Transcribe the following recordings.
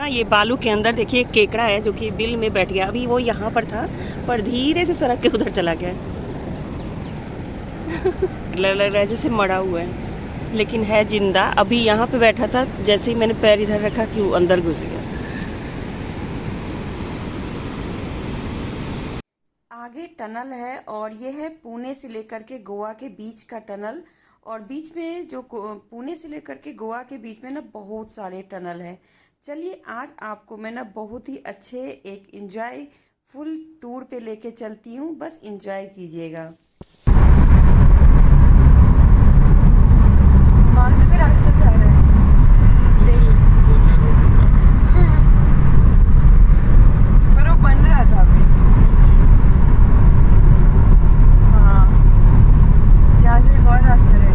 ना ये बालू के अंदर देखिए एक केकड़ा है जो कि बिल में बैठ गया। अभी वो यहाँ पर था पर धीरे से सड़क के उधर चला गया। लग रहा है जैसे मरा हुआ है लेकिन है जिंदा। अभी यहाँ पे बैठा था, जैसे ही मैंने पैर इधर रखा कि वो अंदर घुस गया। आगे टनल है और ये है पुणे से लेकर के गोवा के बीच का टनल। और बीच में जो पुणे से लेकर के गोवा के बीच में ना बहुत सारे टनल हैं। चलिए आज आपको मैं ना बहुत ही अच्छे एक एंजॉय फुल टूर पे लेके चलती हूँ, बस एंजॉय कीजिएगा। वहाँ से भी रास्ता जा रहा है। पर वो बन रहा था अभी। हाँ, यहाँ से एक और रास्ता रेडी।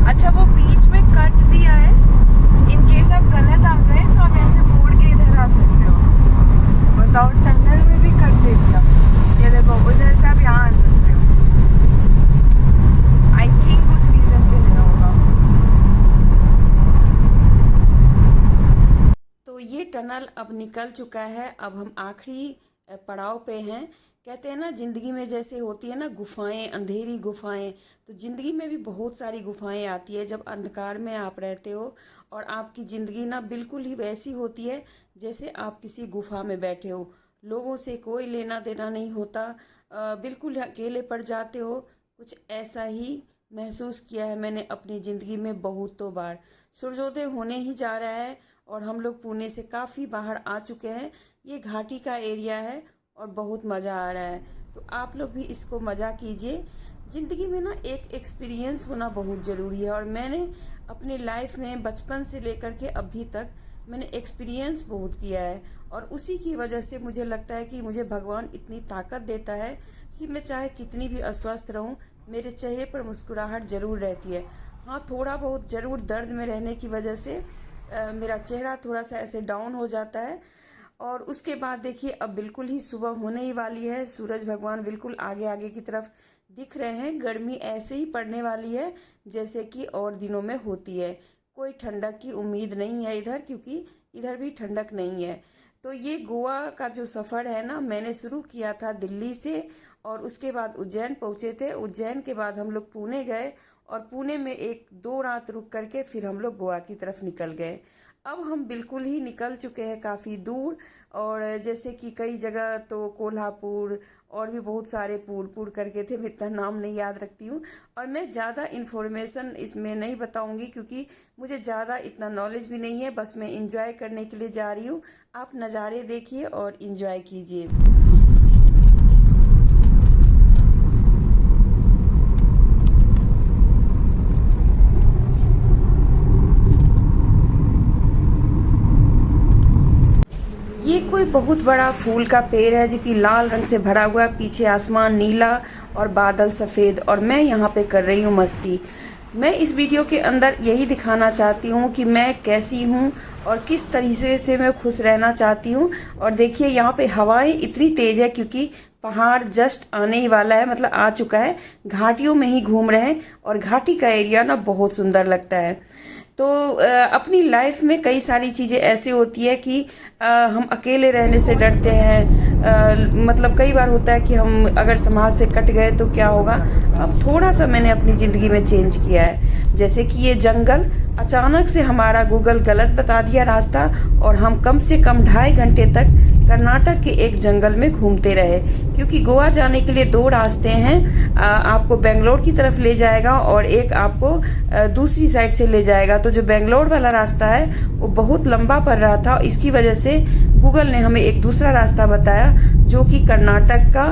अच्छा, वो बीच में कट दिया है। इन केस आप गलत आ गए तो आप ऐसे मोड़ के इधर आ सकते हो। बताओ, टनल में भी कट दे दिया। ये देखो, उधर से आप यहाँ आ सकते हो। आई थिंक उस रीजन के लिए होगा। तो ये टनल अब निकल चुका है। अब हम आखिरी पड़ाव पे हैं। कहते हैं ना ज़िंदगी में जैसे होती है ना गुफाएं, अंधेरी गुफाएं, तो ज़िंदगी में भी बहुत सारी गुफाएं आती है जब अंधकार में आप रहते हो। और आपकी ज़िंदगी ना बिल्कुल ही वैसी होती है जैसे आप किसी गुफा में बैठे हो। लोगों से कोई लेना देना नहीं होता, बिल्कुल अकेले पड़ जाते हो। कुछ ऐसा ही महसूस किया है मैंने अपनी ज़िंदगी में बहुतों बार। सूर्योदय होने ही जा रहा है और हम लोग पुणे से काफ़ी बाहर आ चुके हैं। ये घाटी का एरिया है और बहुत मज़ा आ रहा है। तो आप लोग भी इसको मज़ा कीजिए। ज़िंदगी में ना एक एक्सपीरियंस होना बहुत ज़रूरी है और मैंने अपने लाइफ में बचपन से लेकर के अभी तक मैंने एक्सपीरियंस बहुत किया है। और उसी की वजह से मुझे लगता है कि मुझे भगवान इतनी ताकत देता है कि मैं चाहे कितनी भी अस्वस्थ रहूं, मेरे चेहरे पर मुस्कुराहट ज़रूर रहती है। हाँ, थोड़ा बहुत ज़रूर दर्द में रहने की वजह से मेरा चेहरा थोड़ा सा ऐसे डाउन हो जाता है। और उसके बाद देखिए अब बिल्कुल ही सुबह होने ही वाली है। सूरज भगवान बिल्कुल आगे आगे की तरफ दिख रहे हैं। गर्मी ऐसे ही पड़ने वाली है जैसे कि और दिनों में होती है। कोई ठंडक की उम्मीद नहीं है इधर, क्योंकि इधर भी ठंडक नहीं है। तो ये गोवा का जो सफ़र है ना, मैंने शुरू किया था दिल्ली से और उसके बाद उज्जैन पहुँचे थे। उज्जैन के बाद हम लोग पुणे गए और पुणे में 1-2 रात रुक करके फिर हम लोग गोवा की तरफ निकल गए। अब हम बिल्कुल ही निकल चुके हैं काफ़ी दूर। और जैसे कि कई जगह तो कोल्हापुर और भी बहुत सारे पुर करके थे, मैं इतना नाम नहीं याद रखती हूँ। और मैं ज़्यादा इन्फॉर्मेशन इसमें नहीं बताऊँगी क्योंकि मुझे ज़्यादा इतना नॉलेज भी नहीं है। बस मैं इंजॉय करने के लिए जा रही हूँ। आप नज़ारे देखिए और इंजॉय कीजिए। ये कोई बहुत बड़ा फूल का पेड़ है जो कि लाल रंग से भरा हुआ है। पीछे आसमान नीला और बादल सफ़ेद और मैं यहाँ पे कर रही हूँ मस्ती। मैं इस वीडियो के अंदर यही दिखाना चाहती हूँ कि मैं कैसी हूँ और किस तरीके से मैं खुश रहना चाहती हूँ। और देखिए यहाँ पे हवाएं इतनी तेज़ है क्योंकि पहाड़ जस्ट आने ही वाला है, मतलब आ चुका है। घाटियों में ही घूम रहे हैं और घाटी का एरिया ना बहुत सुंदर लगता है। तो अपनी लाइफ में कई सारी चीज़ें ऐसी होती है कि हम अकेले रहने से डरते हैं। मतलब कई बार होता है कि हम अगर समाज से कट गए तो क्या होगा। अब थोड़ा सा मैंने अपनी ज़िंदगी में चेंज किया है। जैसे कि ये जंगल, अचानक से हमारा गूगल गलत बता दिया रास्ता और हम कम से कम 2.5 घंटे तक कर्नाटक के एक जंगल में घूमते रहे। क्योंकि गोवा जाने के लिए 2 रास्ते हैं, आपको बेंगलोर की तरफ ले जाएगा और एक आपको दूसरी साइड से ले जाएगा। तो जो बेंगलोर वाला रास्ता है वो बहुत लंबा पड़ रहा था। इसकी वजह से गूगल ने हमें एक दूसरा रास्ता बताया जो कि कर्नाटक का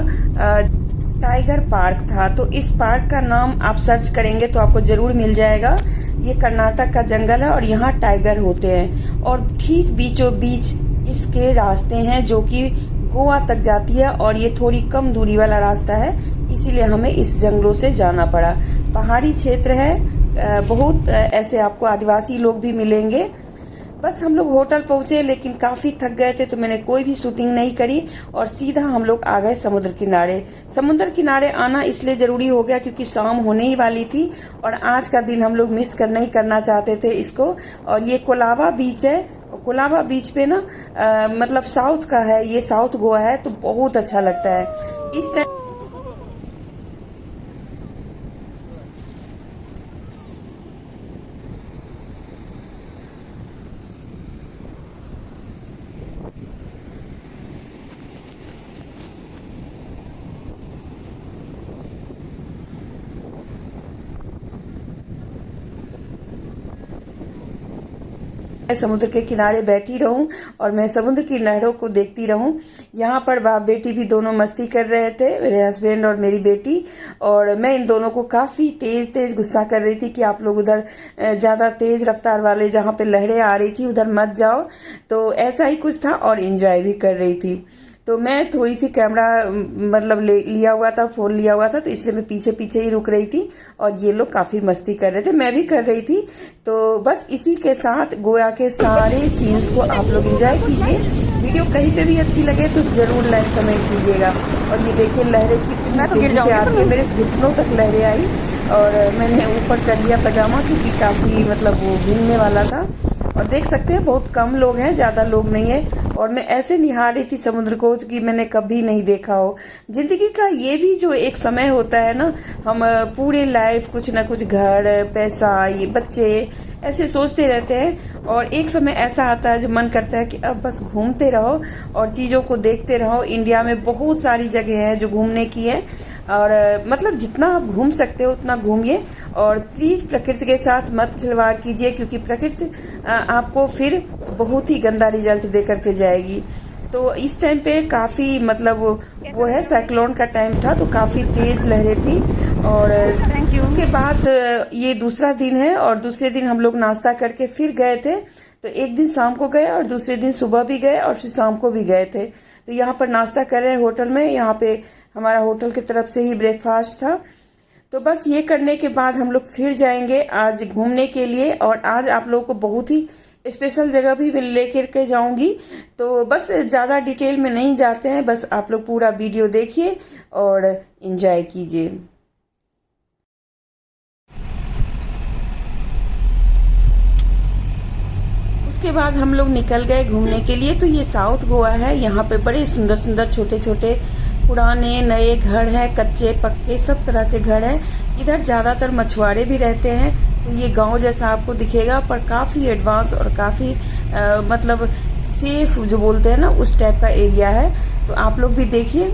टाइगर पार्क था। तो इस पार्क का नाम आप सर्च करेंगे तो आपको ज़रूर मिल जाएगा। ये कर्नाटक का जंगल है और यहाँ टाइगर होते हैं और ठीक बीचों बीच इसके रास्ते हैं जो कि गोवा तक जाती है। और ये थोड़ी कम दूरी वाला रास्ता है, इसीलिए हमें इस जंगलों से जाना पड़ा। पहाड़ी क्षेत्र है, बहुत ऐसे आपको आदिवासी लोग भी मिलेंगे। बस हम लोग होटल पहुँचे, लेकिन काफ़ी थक गए थे तो मैंने कोई भी शूटिंग नहीं करी और सीधा हम लोग आ गए समुद्र किनारे। समुद्र किनारे आना इसलिए ज़रूरी हो गया क्योंकि शाम होने ही वाली थी और आज का दिन हम लोग मिस नहीं करना चाहते थे इसको। और ये कोलाबा बीच है। कोलाबा बीच पे ना मतलब साउथ का है, ये साउथ गोवा है, तो बहुत अच्छा लगता है इस टाइम। मैं समुद्र के किनारे बैठी रहूं और मैं समुद्र की लहरों को देखती रहूं। यहाँ पर बाप बेटी भी दोनों मस्ती कर रहे थे, मेरे हस्बैंड और मेरी बेटी। और मैं इन दोनों को काफ़ी तेज़ तेज़ गुस्सा कर रही थी कि आप लोग उधर ज़्यादा तेज़ रफ्तार वाले जहाँ पे लहरें आ रही थी उधर मत जाओ। तो ऐसा ही कुछ था और इन्जॉय भी कर रही थी। तो मैं थोड़ी सी कैमरा मतलब लिया हुआ था, फ़ोन लिया हुआ था, तो इसलिए मैं पीछे पीछे ही रुक रही थी और ये लोग काफ़ी मस्ती कर रहे थे, मैं भी कर रही थी। तो बस इसी के साथ गोवा के सारे सीन्स को आप लोग एंजॉय कीजिए। वीडियो कहीं पे भी अच्छी लगे तो ज़रूर लाइक कमेंट कीजिएगा। और ये देखिए लहरें कितनी तेज़ी से आ रही है, मेरे घुटनों तक लहरें आई और मैंने ऊपर कर लिया पजामा क्योंकि काफ़ी मतलब वो भीगने वाला था। और देख सकते हैं बहुत कम लोग हैं, ज़्यादा लोग नहीं है। और मैं ऐसे निहार रही थी समुद्र को कि मैंने कभी नहीं देखा हो। ज़िंदगी का ये भी जो एक समय होता है ना, हम पूरे लाइफ कुछ ना कुछ घर पैसा ये बच्चे ऐसे सोचते रहते हैं और एक समय ऐसा आता है जो मन करता है कि अब बस घूमते रहो और चीज़ों को देखते रहो। इंडिया में बहुत सारी जगह हैं जो घूमने की है और मतलब जितना आप घूम सकते हो उतना घूमिए। और प्लीज़ प्रकृति के साथ मत खिलवाड़ कीजिए क्योंकि प्रकृति आपको फिर बहुत ही गंदा रिजल्ट दे करके जाएगी। तो इस टाइम पे काफ़ी मतलब वो है साइक्लोन का टाइम था तो काफ़ी तेज़ लहरें थी। और उसके बाद ये दूसरा दिन है और दूसरे दिन हम लोग नाश्ता करके फिर गए थे। तो एक दिन शाम को गए और दूसरे दिन सुबह भी गए और फिर शाम को भी गए थे। तो यहाँ पर नाश्ता कर रहे हैं होटल में, यहाँ पे हमारा होटल की तरफ से ही ब्रेकफास्ट था। तो बस ये करने के बाद हम लोग फिर जाएंगे आज घूमने के लिए और आज आप लोगों को बहुत ही स्पेशल जगह भी मैं लेकर के जाऊंगी। तो बस ज़्यादा डिटेल में नहीं जाते हैं, बस आप लोग पूरा वीडियो देखिए और एंजॉय कीजिए। उसके बाद हम लोग निकल गए घूमने के लिए। तो ये साउथ गोवा है, यहाँ पे बड़े सुंदर सुंदर छोटे छोटे पुराने नए घर हैं, कच्चे पक्के सब तरह के घर हैं। इधर ज़्यादातर मछुआरे भी रहते हैं। तो ये गांव जैसा आपको दिखेगा पर काफ़ी एडवांस और काफ़ी मतलब सेफ जो बोलते हैं ना उस टाइप का एरिया है। तो आप लोग भी देखिए।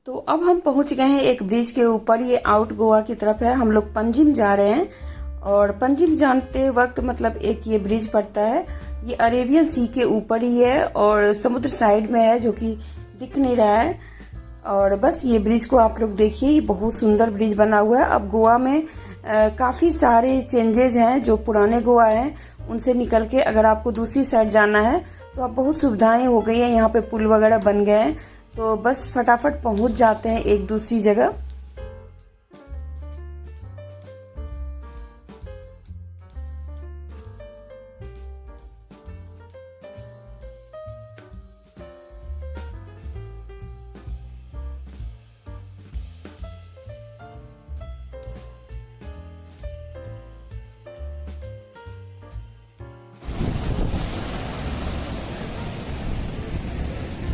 तो अब हम पहुंच गए हैं एक ब्रिज के ऊपर, ये आउट गोवा की तरफ है। हम लोग पंजिम जा रहे हैं और पंजिम जानते वक्त मतलब एक ये ब्रिज पड़ता है, ये अरेबियन सी के ऊपर ही है और समुद्र साइड में है जो कि दिख नहीं रहा है। और बस ये ब्रिज को आप लोग देखिए, ये बहुत सुंदर ब्रिज बना हुआ है। अब गोवा में काफ़ी सारे चेंजेज हैं, जो पुराने गोवा हैं उनसे निकल के अगर आपको दूसरी साइड जाना है तो अब बहुत सुविधाएं हो गई हैं, यहाँ पे पुल वगैरह बन गए हैं तो बस फटाफट पहुंच जाते हैं एक दूसरी जगह।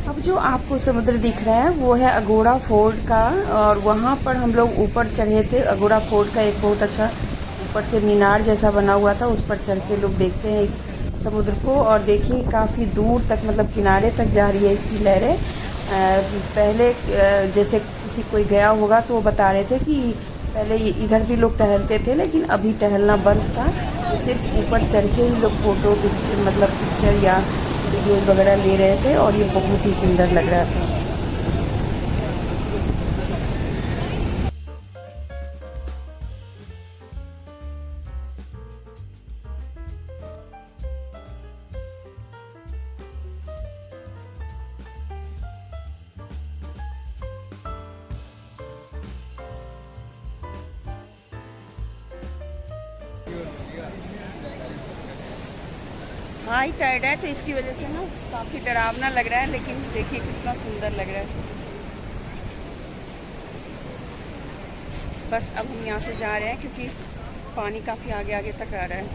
अब जो आपको समुद्र दिख रहा है वो है अगोड़ा फोर्ट का, और वहाँ पर हम लोग ऊपर चढ़े थे। अगोड़ा फोर्ट का एक बहुत अच्छा ऊपर से मीनार जैसा बना हुआ था, उस पर चढ़ के लोग देखते हैं इस समुद्र को। और देखिए काफ़ी दूर तक, मतलब किनारे तक जा रही है इसकी लहरें। पहले जैसे किसी कोई गया होगा तो वो बता रहे थे कि पहले इधर भी लोग टहलते थे, लेकिन अभी टहलना बंद था। तो सिर्फ ऊपर चढ़ के ही लोग फ़ोटो मतलब पिक्चर या वीडियो वगैरह ले रहे थे, और ये बहुत ही सुंदर लग रहा था। हाई टाइड है तो इसकी वजह से ना काफ़ी डरावना लग रहा है, लेकिन देखिए कितना सुंदर लग रहा है। बस अब हम यहाँ से जा रहे हैं क्योंकि पानी काफ़ी आगे आगे तक आ रहा है।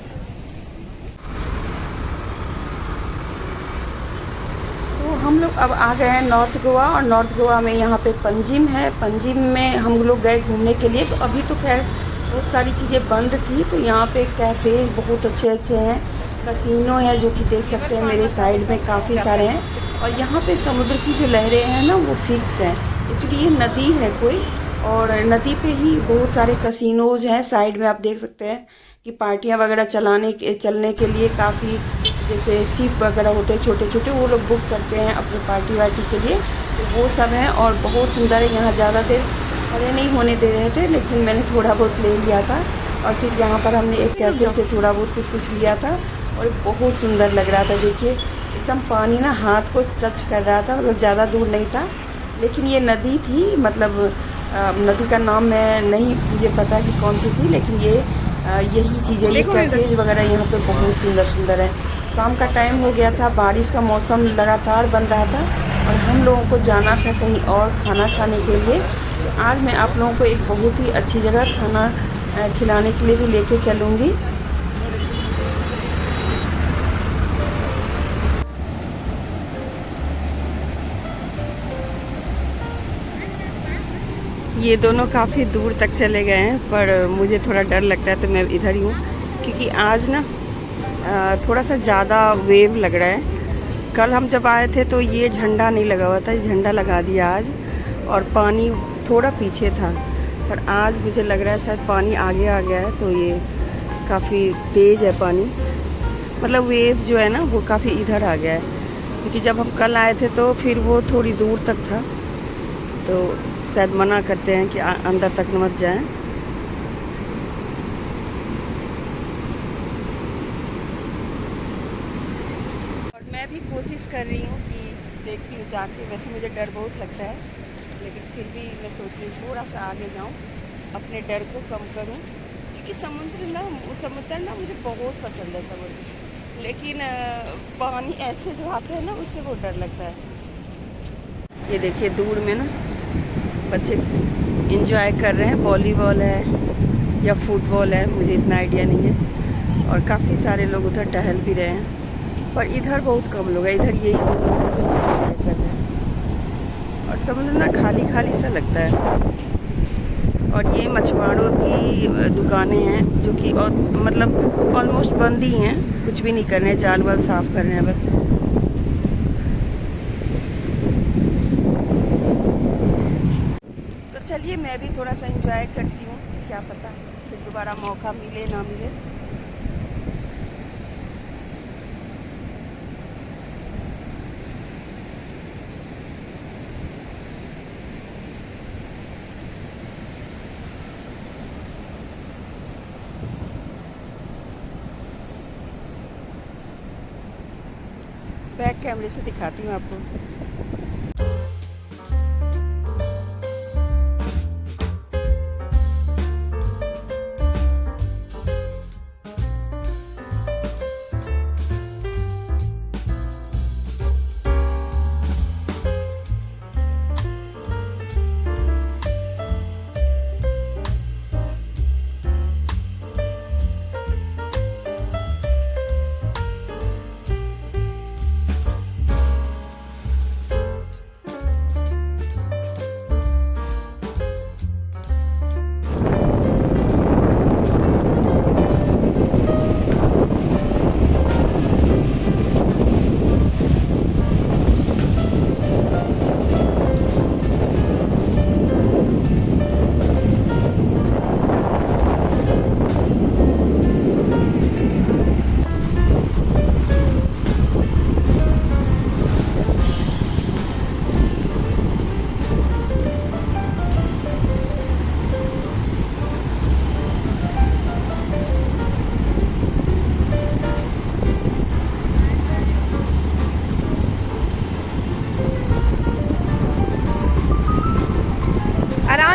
तो हम लोग अब आ गए हैं नॉर्थ गोवा, और नॉर्थ गोवा में यहाँ पे पंजिम है। पंजिम में हम लोग गए घूमने के लिए। तो अभी तो खैर बहुत सारी चीज़ें बंद थी, तो यहाँ पे कैफ़ेज बहुत अच्छे अच्छे हैं, कसिनो है जो कि देख सकते हैं मेरे साइड में काफ़ी सारे हैं। और यहाँ पे समुद्र की जो लहरें हैं ना वो फिक्स हैं, एक्चुअली ये नदी है कोई, और नदी पे ही बहुत सारे कसिनोज हैं। साइड में आप देख सकते हैं कि पार्टियाँ वगैरह चलने के लिए काफ़ी, जैसे शिप वगैरह होते हैं छोटे छोटे, वो लोग बुक करते हैं अपनी पार्टी वार्टी के लिए। तो वो सब है और बहुत सुंदर है। यहाँ ज़्यादा देर खड़े नहीं होने दे रहे थे, लेकिन मैंने थोड़ा बहुत ले लिया था। और फिर यहाँ पर हमने एक कैफ़े से थोड़ा बहुत कुछ लिया था, और बहुत सुंदर लग रहा था। देखिए एकदम पानी ना हाथ को टच कर रहा था, मतलब ज़्यादा दूर नहीं था, लेकिन ये नदी थी। मतलब नदी का नाम मैं नहीं मुझे पता कि कौन सी थी, लेकिन ये यही चीज़ें, ये कैफेज वगैरह यहाँ पे बहुत सुंदर सुंदर है। शाम का टाइम हो गया था, बारिश का मौसम लगातार बन रहा था, और हम लोगों को जाना था कहीं और खाना खाने के लिए। तो आज मैं आप लोगों को एक बहुत ही अच्छी जगह खाना खिलाने के लिए भी लेके चलूँगी। ये दोनों काफ़ी दूर तक चले गए हैं, पर मुझे थोड़ा डर लगता है तो मैं इधर ही हूँ, क्योंकि आज ना थोड़ा सा ज़्यादा वेव लग रहा है। कल हम जब आए थे तो ये झंडा नहीं लगा हुआ था, ये झंडा लगा दिया आज, और पानी थोड़ा पीछे था। पर आज मुझे लग रहा है शायद पानी आगे आ गया है, तो ये काफ़ी तेज़ है पानी, मतलब वेव जो है ना वो काफ़ी इधर आ गया है। क्योंकि जब हम कल आए थे तो फिर वो थोड़ी दूर तक था, तो शायद मना करते हैं कि अंदर तक मत जाएं। और मैं भी कोशिश कर रही हूँ कि देखती हूँ जाके। वैसे मुझे डर बहुत लगता है, लेकिन फिर भी मैं सोच रही हूँ थोड़ा सा आगे जाऊँ, अपने डर को कम करूँ। क्योंकि समुद्र ना मुझे बहुत पसंद है समुद्र, लेकिन पानी ऐसे जो आते हैं ना उससे बहुत डर लगता है। ये देखिए दूर में ना बच्चे एंजॉय कर रहे हैं, वॉलीबॉल है या फुटबॉल है, मुझे इतना आइडिया नहीं है। और काफ़ी सारे लोग उधर टहल भी रहे हैं, पर इधर बहुत कम लोग हैं। इधर यही दो लोग हैं जो एंजॉय कर रहे हैं, और समुद्र ना खाली खाली सा लगता है। और ये मछुआरों की दुकानें हैं जो कि और मतलब ऑलमोस्ट बंद ही हैं, कुछ भी नहीं कर रहे हैं, जाल वाल साफ़ कर रहे हैं बस। चलिए मैं भी थोड़ा सा एंजॉय करती हूँ, क्या पता फिर दोबारा मौका मिले ना मिले। बैक कैमरे से दिखाती हूँ आपको।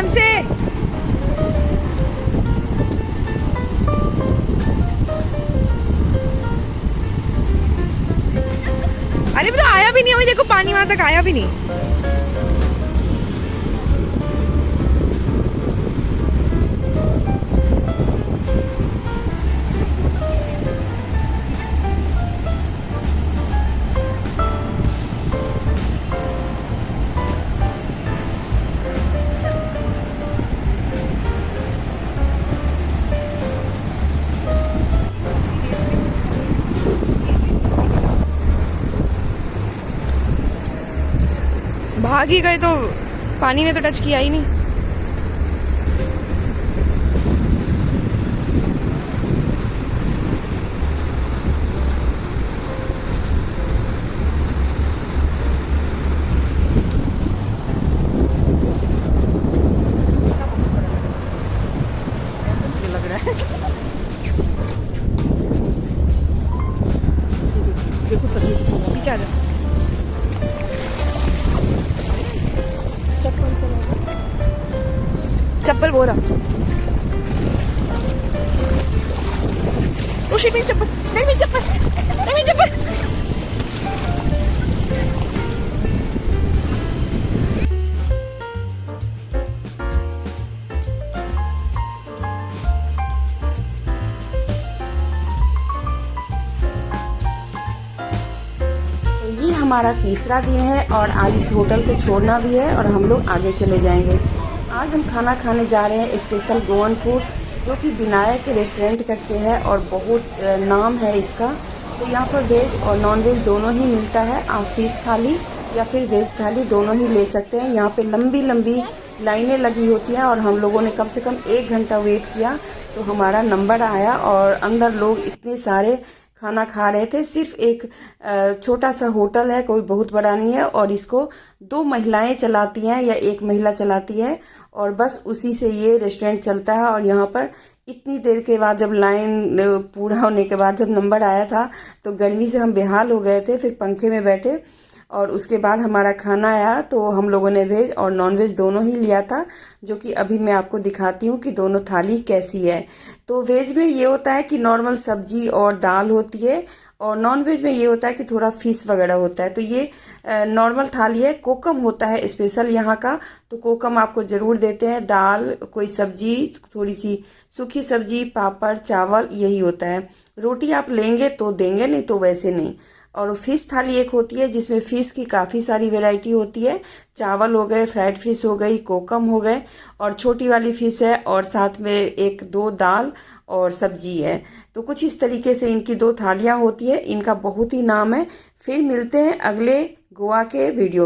आराम से। अरे वो तो आया भी नहीं, अभी देखो पानी वहां तक आया भी नहीं। भाग ही गए तो पानी ने तो टच किया ही नहीं। लग रहा है देखो सच्ची पीछे आ जाओ। चप्पल बोला। ओ शिट, मेरी चप्पल, नहीं मेरी चप्पल, नहीं मेरी चप्पल। ये हमारा तीसरा दिन है और आज इस होटल को छोड़ना भी है और हम लोग आगे चले जाएंगे। आज हम खाना खाने जा रहे हैं स्पेशल गोवन फूड, जो कि विनायक रेस्टोरेंट करके है और बहुत नाम है इसका। तो यहाँ पर वेज और नॉन वेज दोनों ही मिलता है। आप फिश थाली या फिर वेज थाली दोनों ही ले सकते हैं। यहाँ पे लंबी लंबी लाइनें लगी होती हैं और हम लोगों ने कम से कम 1 घंटा वेट किया तो हमारा नंबर आया और अंदर लोग इतने सारे खाना खा रहे थे। सिर्फ एक छोटा सा होटल है, कोई बहुत बड़ा नहीं है और इसको 2 महिलाएं चलाती हैं या 1 महिला चलाती है और बस उसी से ये रेस्टोरेंट चलता है। और यहाँ पर इतनी देर के बाद जब लाइन पूरा होने के बाद जब नंबर आया था तो गर्मी से हम बेहाल हो गए थे। फिर पंखे में बैठे और उसके बाद हमारा खाना आया तो हम लोगों ने वेज और नॉन वेज दोनों ही लिया था, जो कि अभी मैं आपको दिखाती हूँ कि दोनों थाली कैसी है। तो वेज में ये होता है कि नॉर्मल सब्जी और दाल होती है और नॉन वेज में ये होता है कि थोड़ा फिश वगैरह होता है। तो ये नॉर्मल थाली है। कोकम होता है स्पेशल यहाँ का, तो कोकम आपको ज़रूर देते हैं। दाल, कोई सब्जी, थोड़ी सी सूखी सब्जी, पापड़, चावल, यही होता है। रोटी आप लेंगे तो देंगे, नहीं तो वैसे नहीं। और फ़िश थाली एक होती है जिसमें फ़िश की काफ़ी सारी वैरायटी होती है। चावल हो गए, फ्राइड फ़िश हो गई, कोकम हो गए और छोटी वाली फ़िश है और साथ में 1-2 दाल और सब्जी है। तो कुछ इस तरीके से इनकी 2 थालियाँ होती है। इनका बहुत ही नाम है। फिर मिलते हैं अगले गोवा के वीडियो में।